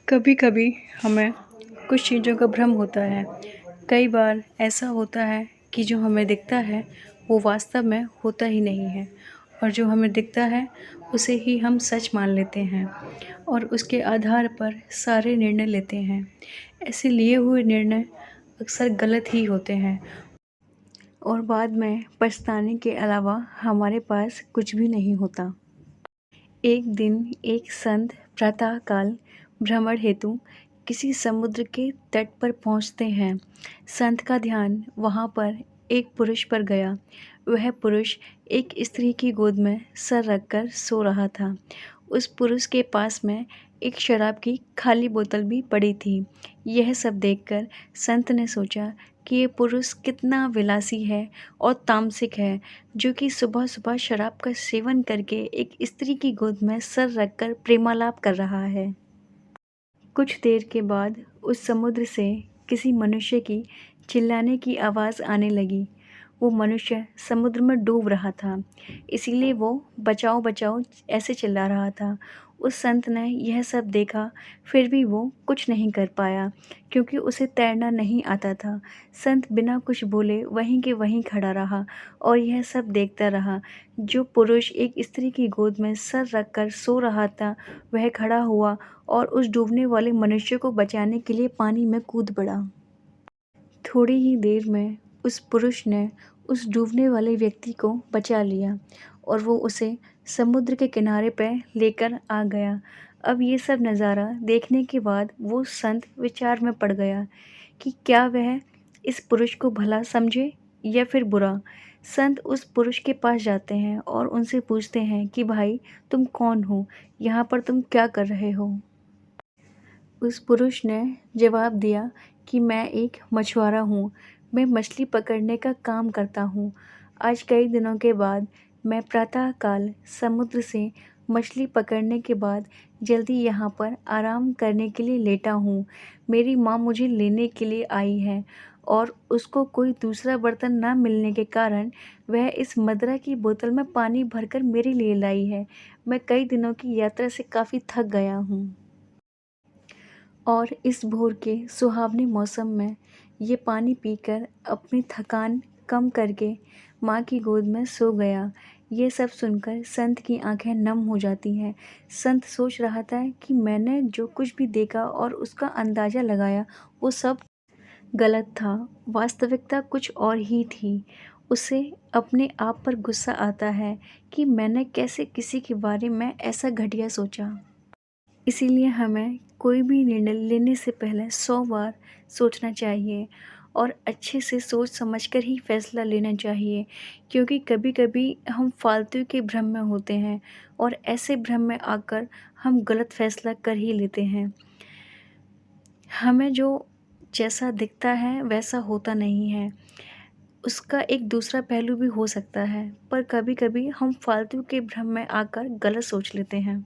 कभी कभी हमें कुछ चीज़ों का भ्रम होता है। कई बार ऐसा होता है कि जो हमें दिखता है वो वास्तव में होता ही नहीं है, और जो हमें दिखता है उसे ही हम सच मान लेते हैं और उसके आधार पर सारे निर्णय लेते हैं। ऐसे लिए हुए निर्णय अक्सर गलत ही होते हैं और बाद में पछताने के अलावा हमारे पास कुछ भी नहीं होता। एक दिन एक संत प्रातःकाल भ्रमण हेतु किसी समुद्र के तट पर पहुँचते हैं। संत का ध्यान वहाँ पर एक पुरुष पर गया। वह पुरुष एक स्त्री की गोद में सर रखकर सो रहा था। उस पुरुष के पास में एक शराब की खाली बोतल भी पड़ी थी। यह सब देखकर संत ने सोचा कि ये पुरुष कितना विलासी है और तामसिक है, जो कि सुबह सुबह शराब का सेवन करके एक स्त्री की गोद में सर रखकर प्रेमालाप कर रहा है। कुछ देर के बाद उस समुद्र से किसी मनुष्य की चिल्लाने की आवाज़ आने लगी। वो मनुष्य समुद्र में डूब रहा था, इसीलिए वो बचाओ बचाओ ऐसे चिल्ला रहा था। उस संत ने यह सब देखा, फिर भी वो कुछ नहीं कर पाया क्योंकि उसे तैरना नहीं आता था। संत बिना कुछ बोले वहीं के वहीं खड़ा रहा और यह सब देखता रहा। जो पुरुष एक स्त्री की गोद में सर रखकर सो रहा था, वह खड़ा हुआ और उस डूबने वाले मनुष्य को बचाने के लिए पानी में कूद पड़ा। थोड़ी ही देर में उस पुरुष ने उस डूबने वाले व्यक्ति को बचा लिया और वो उसे समुद्र के किनारे पर लेकर आ गया। अब ये सब नज़ारा देखने के बाद वो संत विचार में पड़ गया कि क्या वह इस पुरुष को भला समझे या फिर बुरा। संत उस पुरुष के पास जाते हैं और उनसे पूछते हैं कि भाई, तुम कौन हो? यहाँ पर तुम क्या कर रहे हो? उस पुरुष ने जवाब दिया कि मैं एक मछुआरा हूँ। मैं मछली पकड़ने का काम करता हूँ। आज कई दिनों के बाद मैं प्रातःकाल समुद्र से मछली पकड़ने के बाद जल्दी यहाँ पर आराम करने के लिए लेटा हूँ। मेरी माँ मुझे लेने के लिए आई है और उसको कोई दूसरा बर्तन ना मिलने के कारण वह इस मदरा की बोतल में पानी भरकर मेरे लिए लाई है। मैं कई दिनों की यात्रा से काफ़ी थक गया हूँ और इस भोर के सुहावने मौसम में ये पानी पीकर अपनी थकान कम करके माँ की गोद में सो गया। ये सब सुनकर संत की आंखें नम हो जाती हैं। संत सोच रहा था कि मैंने जो कुछ भी देखा और उसका अंदाज़ा लगाया वो सब गलत था। वास्तविकता कुछ और ही थी। उसे अपने आप पर गुस्सा आता है कि मैंने कैसे किसी के बारे में ऐसा घटिया सोचा। इसीलिए हमें कोई भी निर्णय लेने से पहले 100 बार सोचना चाहिए और अच्छे से सोच समझकर ही फैसला लेना चाहिए, क्योंकि कभी-कभी हम फालतू के भ्रम में होते हैं और ऐसे भ्रम में आकर हम गलत फैसला कर ही लेते हैं। हमें जो जैसा दिखता है वैसा होता नहीं है, उसका एक दूसरा पहलू भी हो सकता है, पर कभी-कभी हम फालतू के भ्रम में आकर गलत सोच लेते हैं।